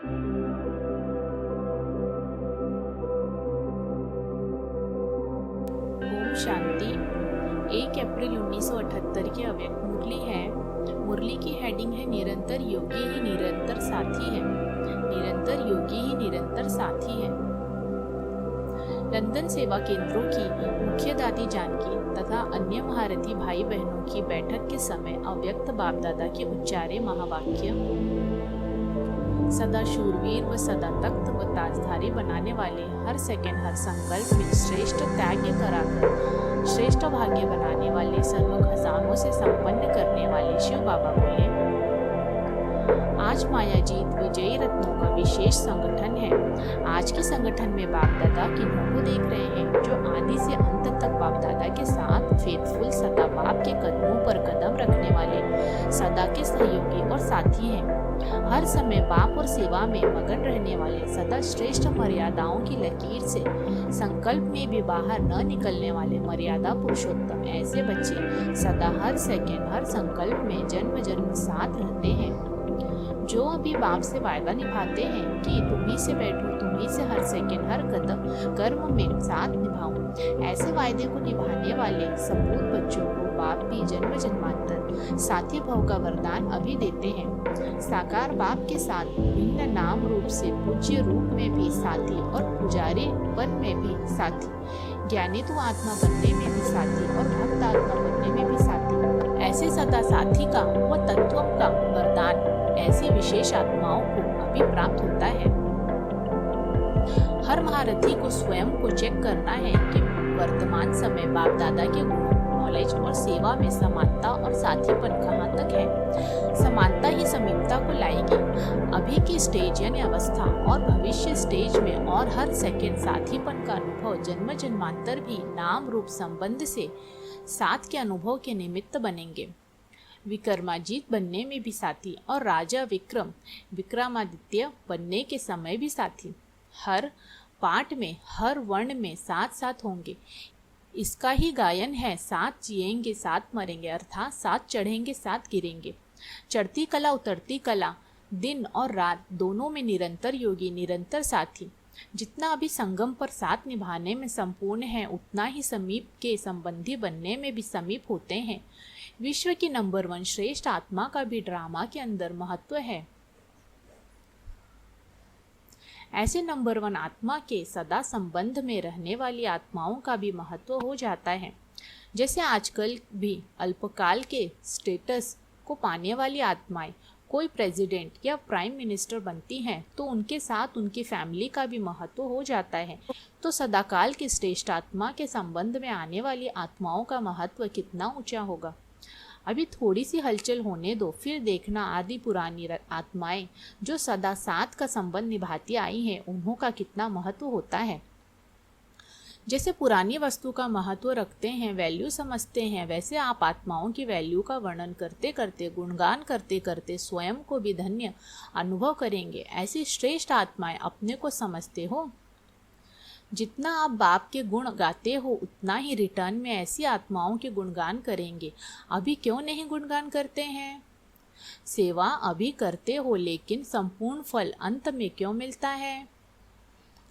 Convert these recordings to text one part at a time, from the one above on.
ओम शांति। 1 अप्रैल 1978 की अव्यक्त मुरली है। मुरली की हेडिंग है निरंतर योगी ही निरंतर साथी है। निरंतर योगी ही निरंतर साथी है। लंदन सेवा केंद्रों की मुख्य दादी जानकी तथा अन्य महारथी भाई बहनों की बैठक के समय अव्यक्त बाप दादा के उच्चारे महावाक्य, सदा शूरवीर व सदा तख्त व ताजधारी बनाने वाले, हर सेकंड हर संकल्प में श्रेष्ठ त्याग कराकर श्रेष्ठ भाग्य बनाने वाले, सर्व खजानों से संपन्न करने वाले शिव बाबा बोले, आज मायाजीत विजयी रत्नों का विशेष संगठन है। आज के संगठन में बाप दादा किन्हों को देख रहे हैं, जो आदि से अंत तक बाप दादा के साथ फेथफुल, सदा बाप के कदमों पर कदम रखने वाले, सदा के सहयोगी और साथी हैं। हर समय बाप और सेवा में मगन रहने वाले, सदा श्रेष्ठ मर्यादाओं की लकीर से संकल्प में भी बाहर न निकलने वाले मर्यादा पुरुषोत्तम ऐसे बच्चे सदा हर सेकंड हर संकल्प में जन्म जन्म साथ रहते हैं। जो अभी बाप से वायदा निभाते हैं कि तुम्ही से बैठूं, तुम्ही से हर सेकंड हर कदम कर्म में साथ निभाऊं, ऐसे वायदे को निभाने वाले सपूत बच्चों को बाप भी जन्म जन्मांतर साथी भव का वरदान अभी देते हैं। साकार बाप के साथ भिन्न नाम रूप से पूज्य रूप में भी साथी और पुजारी पन में भी साथी, ज्ञानी तो आत्मा बनने में भी साथी और भक्त आत्मा बनने में भी साथी, ऐसे सदा साथी का व तत्व का वरदान ऐसी विशेष आत्माओं को अभी प्राप्त होता है। हर महारथी को स्वयं को चेक करना है कि वर्तमान समय बाप दादा के गुणों, नॉलेज और सेवा में समानता और साथीपन कहाँ तक है। समानता ही समीपता को लाएगी। अभी की स्टेज यानी अवस्था और भविष्य स्टेज में और हर सेकंड साथीपन का अनुभव जन्म जन्मांतर भी नाम रूप संबंध से साथ के अनुभव के निमित्त बनेंगे। विक्रमाजीत बनने में भी साथी और राजा विक्रमादित्य बनने के समय भी साथी, हर पाठ में हर वर्ण में साथ साथ होंगे। इसका ही गायन है, साथ जिएंगे साथ मरेंगे, अर्थात साथ चढ़ेंगे साथ गिरेंगे। चढ़ती कला उतरती कला, दिन और रात दोनों में निरंतर योगी निरंतर साथी। जितना अभी संगम पर साथ निभाने में संपूर्ण है, उतना ही समीप के संबंधी बनने में भी समीप होते हैं। विश्व की नंबर 1 श्रेष्ठ आत्मा का भी ड्रामा के अंदर महत्व है। ऐसे नंबर 1 आत्मा के सदा संबंध में रहने वाली आत्माओं का भी महत्व हो जाता है। जैसे आजकल भी अल्पकाल के स्टेटस को पाने वाली आत्माएं कोई प्रेसिडेंट या प्राइम मिनिस्टर बनती हैं, तो उनके साथ उनकी फैमिली का भी महत्व हो जाता है। तो सदाकाल के श्रेष्ठ आत्मा के संबंध में आने वाली आत्माओं का महत्व कितना ऊंचा होगा। अभी थोड़ी सी हलचल होने दो, फिर देखना आदि पुरानी आत्माएं जो सदा साथ का संबंध निभाती आई हैं, उन्हों का कितना महत्व होता है। जैसे पुरानी वस्तु का महत्व रखते हैं, वैल्यू समझते हैं, वैसे आप आत्माओं की वैल्यू का वर्णन करते करते, गुणगान करते करते स्वयं को भी धन्य अनुभव करेंगे। ऐसी श्रेष्ठ आत्माएं अपने को समझते हो। जितना आप बाप के गुण गाते हो, उतना ही रिटर्न में ऐसी आत्माओं के गुणगान करेंगे। अभी क्यों नहीं गुणगान करते हैं? सेवा अभी करते हो, लेकिन संपूर्ण फल अंत में क्यों मिलता है?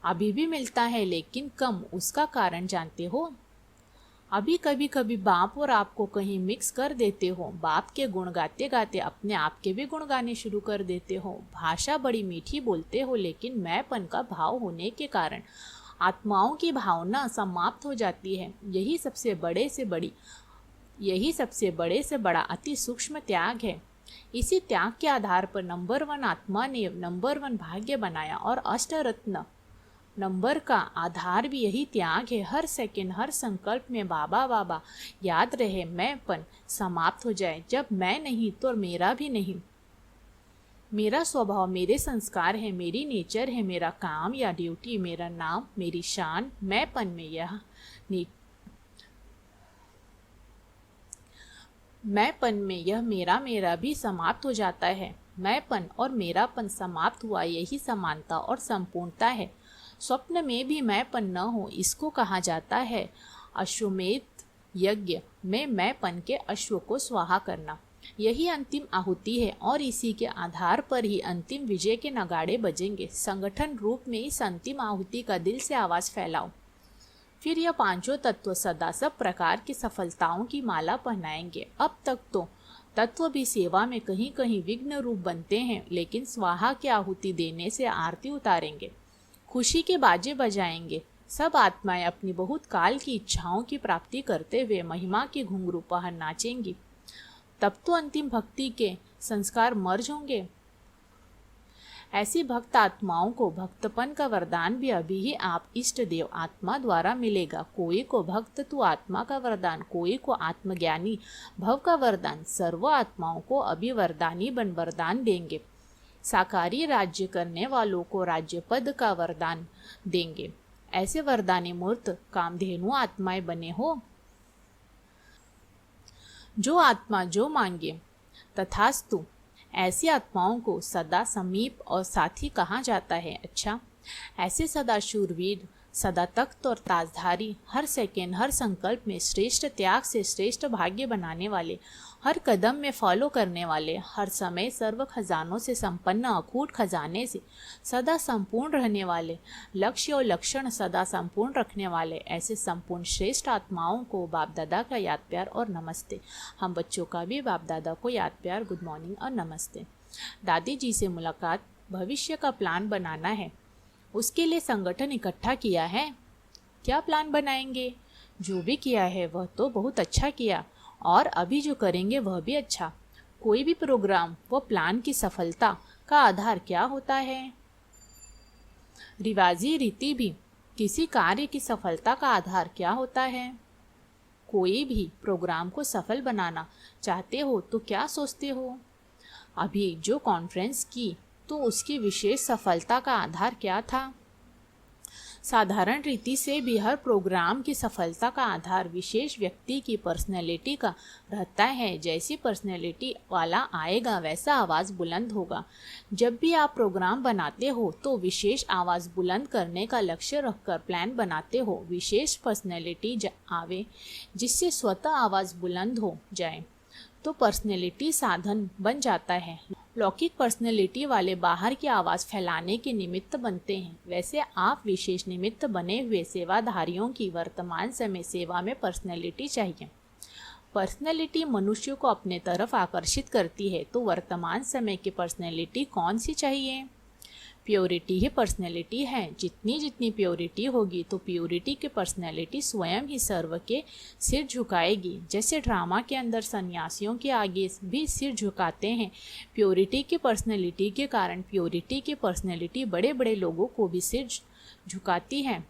अभी भी मिलता है, लेकिन कम। उसका कारण जानते हो? अभी कभी कभी बाप और आपको कहीं मिक्स कर देते हो। बाप के गुण गाते गाते अपने आप के भी गुण गाने शुरू कर देते हो। भाषा बड़ी मीठी बोलते हो, लेकिन मैंपन का भाव होने के कारण आत्माओं की भावना समाप्त हो जाती है। यही सबसे बड़े से बड़ा अति सूक्ष्म त्याग है। इसी त्याग के आधार पर नंबर 1 आत्मा ने नंबर 1 भाग्य बनाया, और अष्टरत्न नंबर का आधार भी यही त्याग है। हर सेकंड हर संकल्प में बाबा बाबा याद रहे, मैंपन समाप्त हो जाए। जब मैं नहीं तो मेरा भी नहीं। मेरा स्वभाव, मेरे संस्कार है, मेरी नेचर है, मेरा काम या ड्यूटी, मेरा नाम, मेरी शान, मैंपन में यह मेरा भी समाप्त हो जाता है। मैंपन और मेरापन समाप्त हुआ, यही समानता और संपूर्णता है। स्वप्न में भी मैंपन न हो, इसको कहा जाता है अश्वमेध यज्ञ में मैंपन के अश्व को स्वाहा करना। यही अंतिम आहुति है और इसी के आधार पर ही अंतिम विजय के नगाड़े बजेंगे। संगठन रूप में इस अंतिम आहुति का दिल से आवाज फैलाओ। फिर यह पांचों तत्व सदा सब प्रकार की सफलताओं की माला पहनाएंगे। अब तक तो तत्व भी सेवा में कहीं कहीं विघ्न रूप बनते हैं, लेकिन स्वाहा की आहुति देने से आरती उतारेंगे, खुशी के बाजे बजाएंगे। सब आत्माएं अपनी बहुत काल की इच्छाओं की प्राप्ति करते हुए महिमा की घुंघरू पहन नाचेंगी। तब तो अंतिम भक्ति के संस्कार मर्ज होंगे। ऐसी भक्त आत्माओं को भक्तपन का वरदान भी अभी ही आप इष्ट देव आत्मा द्वारा मिलेगा। कोई को भक्त तु आत्मा का वरदान, कोई को आत्मज्ञानी भव का वरदान। सर्व आत्माओं को अभी वरदानी बन वरदान देंगे। साकारी राज्य करने वालों को राज्य पद का वरदान देंगे। ऐसे वरदानी मूर्त कामधेनु आत्माएं बने हो। जो आत्मा जो मांगे तथास्तु। ऐसी आत्माओं को सदा समीप और साथी कहा जाता है। अच्छा, ऐसे सदा शूरवीर, सदा तख्त और ताजधारी, हर सेकेंड हर संकल्प में श्रेष्ठ त्याग से श्रेष्ठ भाग्य बनाने वाले, हर कदम में फॉलो करने वाले, हर समय सर्व खजानों से संपन्न अकूट खजाने से सदा संपूर्ण रहने वाले, लक्ष्य और लक्षण सदा संपूर्ण रखने वाले, ऐसे संपूर्ण श्रेष्ठ आत्माओं को बाप दादा का याद प्यार और नमस्ते। हम बच्चों का भी बाप दादा को याद प्यार, गुड मॉर्निंग और नमस्ते। दादी जी से मुलाकात, भविष्य का प्लान बनाना है, उसके लिए संगठन इकट्ठा किया है। क्या प्लान बनाएंगे? जो भी किया है वह तो बहुत अच्छा किया, और अभी जो करेंगे वह भी अच्छा। कोई भी प्रोग्राम व प्लान की सफलता का आधार क्या होता है? रिवाजी रीति भी किसी कार्य की सफलता का आधार क्या होता है? कोई भी प्रोग्राम को सफल बनाना चाहते हो तो क्या सोचते हो? अभी जो कॉन्फ्रेंस की तो उसकी विशेष सफलता का आधार क्या था? साधारण रीति से भी हर प्रोग्राम की सफलता का आधार विशेष व्यक्ति की पर्सनैलिटी का रहता है। जैसी पर्सनैलिटी वाला आएगा वैसा आवाज़ बुलंद होगा। जब भी आप प्रोग्राम बनाते हो तो विशेष आवाज़ बुलंद करने का लक्ष्य रखकर प्लान बनाते हो। विशेष पर्सनैलिटी आवे जिससे स्वतः आवाज़ बुलंद हो जाए तो पर्सनैलिटी साधन बन जाता है। लौकिक पर्सनैलिटी वाले बाहर की आवाज़ फैलाने के निमित्त बनते हैं। वैसे आप विशेष निमित्त बने हुए सेवाधारियों की वर्तमान समय सेवा में पर्सनैलिटी चाहिए। पर्सनैलिटी मनुष्य को अपने तरफ आकर्षित करती है, तो वर्तमान समय की पर्सनैलिटी कौन सी चाहिए? प्योरिटी ही पर्सनैलिटी है। जितनी जितनी प्योरिटी होगी तो प्योरिटी की पर्सनैलिटी स्वयं ही सर्व के सिर झुकाएगी। जैसे ड्रामा के अंदर सन्यासियों के आगे भी सिर झुकाते हैं, प्योरिटी की पर्सनैलिटी के कारण प्योरिटी की पर्सनैलिटी बड़े बड़े लोगों को भी सिर झुकाती है।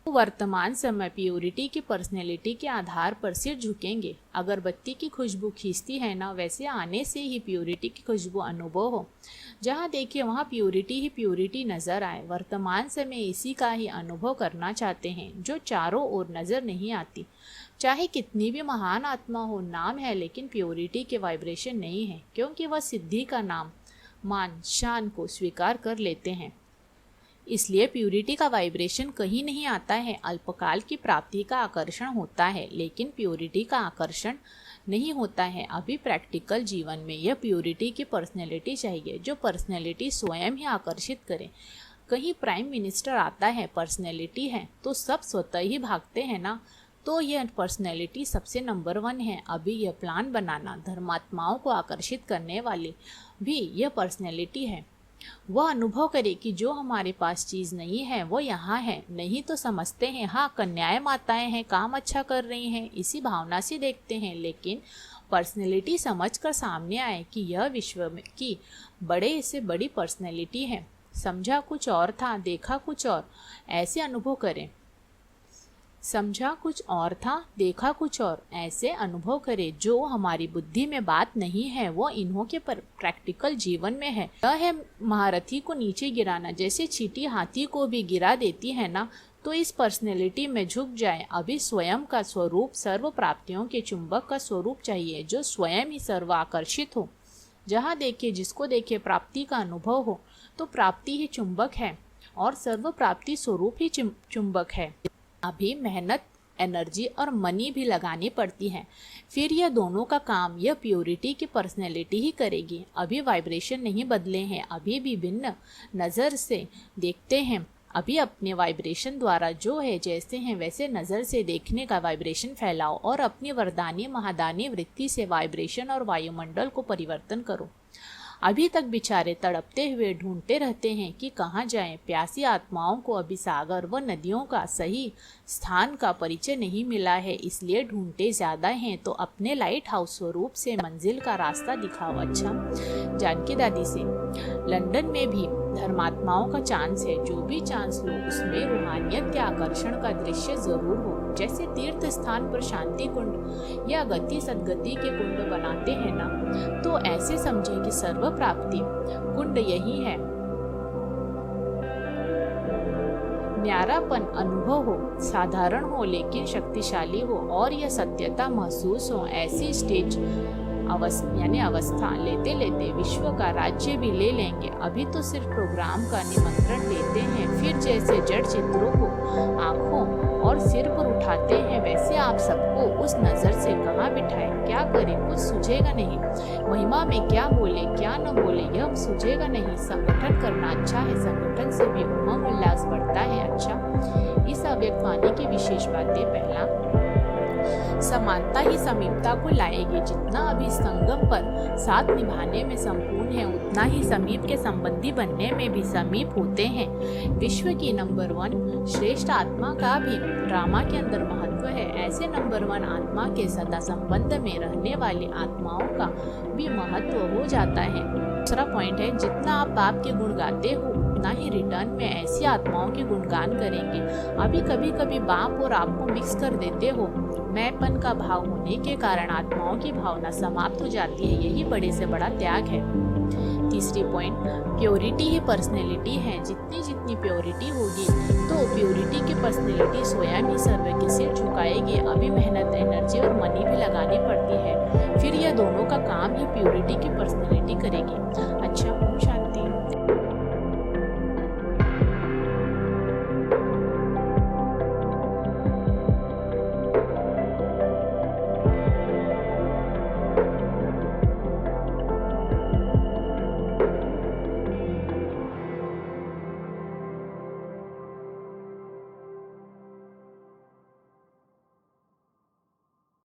वर्तमान समय प्योरिटी की पर्सनैलिटी के आधार पर सिर झुकेंगे। अगरबत्ती की खुशबू खींचती है ना, वैसे आने से ही प्योरिटी की खुशबू अनुभव हो। जहाँ देखिए वहाँ प्योरिटी ही प्योरिटी नज़र आए। वर्तमान समय इसी का ही अनुभव करना चाहते हैं जो चारों ओर नज़र नहीं आती। चाहे कितनी भी महान आत्मा हो, नाम है लेकिन प्योरिटी के वाइब्रेशन नहीं है, क्योंकि वह सिद्धि का नाम मान शान को स्वीकार कर लेते हैं। इसलिए प्योरिटी का वाइब्रेशन कहीं नहीं आता है। अल्पकाल की प्राप्ति का आकर्षण होता है, लेकिन प्योरिटी का आकर्षण नहीं होता है। अभी प्रैक्टिकल जीवन में यह प्योरिटी की पर्सनैलिटी चाहिए, जो पर्सनैलिटी स्वयं ही आकर्षित करे। कहीं प्राइम मिनिस्टर आता है, पर्सनैलिटी है, तो सब स्वतः ही भागते हैं ना, तो यह पर्सनैलिटी सबसे नंबर 1 है। अभी यह प्लान बनाना, धर्मात्माओं को आकर्षित करने वाली भी यह पर्सनैलिटी है। वह अनुभव करे कि जो हमारे पास चीज़ नहीं है वो यहाँ है। नहीं तो समझते हैं हाँ कन्याएं माताएं हैं, काम अच्छा कर रही हैं, इसी भावना से देखते हैं। लेकिन पर्सनैलिटी समझकर सामने आए कि यह विश्व में की बड़े से बड़ी पर्सनैलिटी है। समझा कुछ और था, देखा कुछ और, ऐसे अनुभव करें। समझा कुछ और था, देखा कुछ और, ऐसे अनुभव करें। जो हमारी बुद्धि में बात नहीं है वो इन्हों के प्रैक्टिकल जीवन में है। यह है महारथी को नीचे गिराना। जैसे चींटी हाथी को भी गिरा देती है ना, तो इस पर्सनैलिटी में झुक जाए। अभी स्वयं का स्वरूप सर्व प्राप्तियों के चुंबक का स्वरूप चाहिए, जो स्वयं ही सर्व आकर्षित हो। जहाँ देखे जिसको देखे प्राप्ति का अनुभव हो, तो प्राप्ति ही चुंबक है और सर्व प्राप्ति स्वरूप ही चुंबक है। अभी मेहनत एनर्जी और मनी भी लगानी पड़ती है। फिर यह दोनों का काम यह प्योरिटी की पर्सनैलिटी ही करेगी। अभी वाइब्रेशन नहीं बदले हैं, अभी भी भिन्न नज़र से देखते हैं। अभी अपने वाइब्रेशन द्वारा जो है जैसे हैं वैसे नज़र से देखने का वाइब्रेशन फैलाओ और अपनी वरदानी महादानी वृत्ति से वाइब्रेशन और वायुमंडल को परिवर्तन करो। अभी तक बेचारे तड़पते हुए ढूंढते रहते हैं कि कहाँ जाएं। प्यासी आत्माओं को अभी सागर व नदियों का सही स्थान का परिचय नहीं मिला है, इसलिए ढूंढते ज़्यादा हैं। तो अपने लाइट हाउस स्वरूप से मंजिल का रास्ता दिखाओ। अच्छा, जानकी दादी से लंदन में भी धर्मात्माओं का चांस है। जो भी चांस लो उसमें रूहानियत के आकर्षण का दृश्य जरूर हो। जैसे तीर्थ स्थान पर शांति कुंड या गति सदगति के कुंड बनाते हैं ना, तो ऐसे समझें कि सर्व प्राप्ति कुंड यही है। न्यारापन अनुभव हो, साधारण हो लेकिन शक्तिशाली हो और यह सत्यता महसूस हो। ऐसी स्टेज अवस्था लेते लेते विश्व का राज्य भी ले लेंगे। अभी तो सिर्फ प्रोग्राम का निमंत्रण देते हैं। फिर जैसे जड़ चित्रों को आंखों और सिर पर उठाते हैं, वैसे आप सबको उस नज़र से कहाँ बिठाए। क्या करें, कुछ सूझेगा नहीं। महिमा में क्या बोले क्या न बोले यह सूझेगा नहीं। संगठन करना अच्छा है, संगठन से भी उमंग उल्लास बढ़ता है। अच्छा, इस अव्यक्त वाणी की विशेष बातें। पहला, समानता ही समीपता को लाएगी। जितना अभी संगम पर साथ निभाने में संपूर्ण है, उतना ही समीप के संबंधी बनने में भी समीप होते हैं। विश्व की नंबर 1 श्रेष्ठ आत्मा का भी ड्रामा के अंदर महत्व है। ऐसे नंबर 1 आत्मा के सदा संबंध में रहने वाली आत्माओं का भी महत्व हो जाता है। दूसरा पॉइंट है, जितना आप बाप के गुण गाते हो उतना ही रिटर्न में ऐसी आत्माओं के गुणगान करेंगे। अभी कभी कभी बाप और आप को मिक्स कर देते हो। मैंपन का भाव होने के कारण आत्माओं की भावना समाप्त हो जाती है। यही बड़े से बड़ा त्याग है। तीसरी पॉइंट, प्योरिटी ही पर्सनैलिटी है। जितनी जितनी प्योरिटी होगी तो प्योरिटी की पर्सनैलिटी स्वयं ही सर्व के सिर झुकाएगी। अभी मेहनत, एनर्जी और मनी भी लगानी पड़ती है। फिर यह दोनों का काम ही प्योरिटी की पर्सनैलिटी करेगी। अच्छा,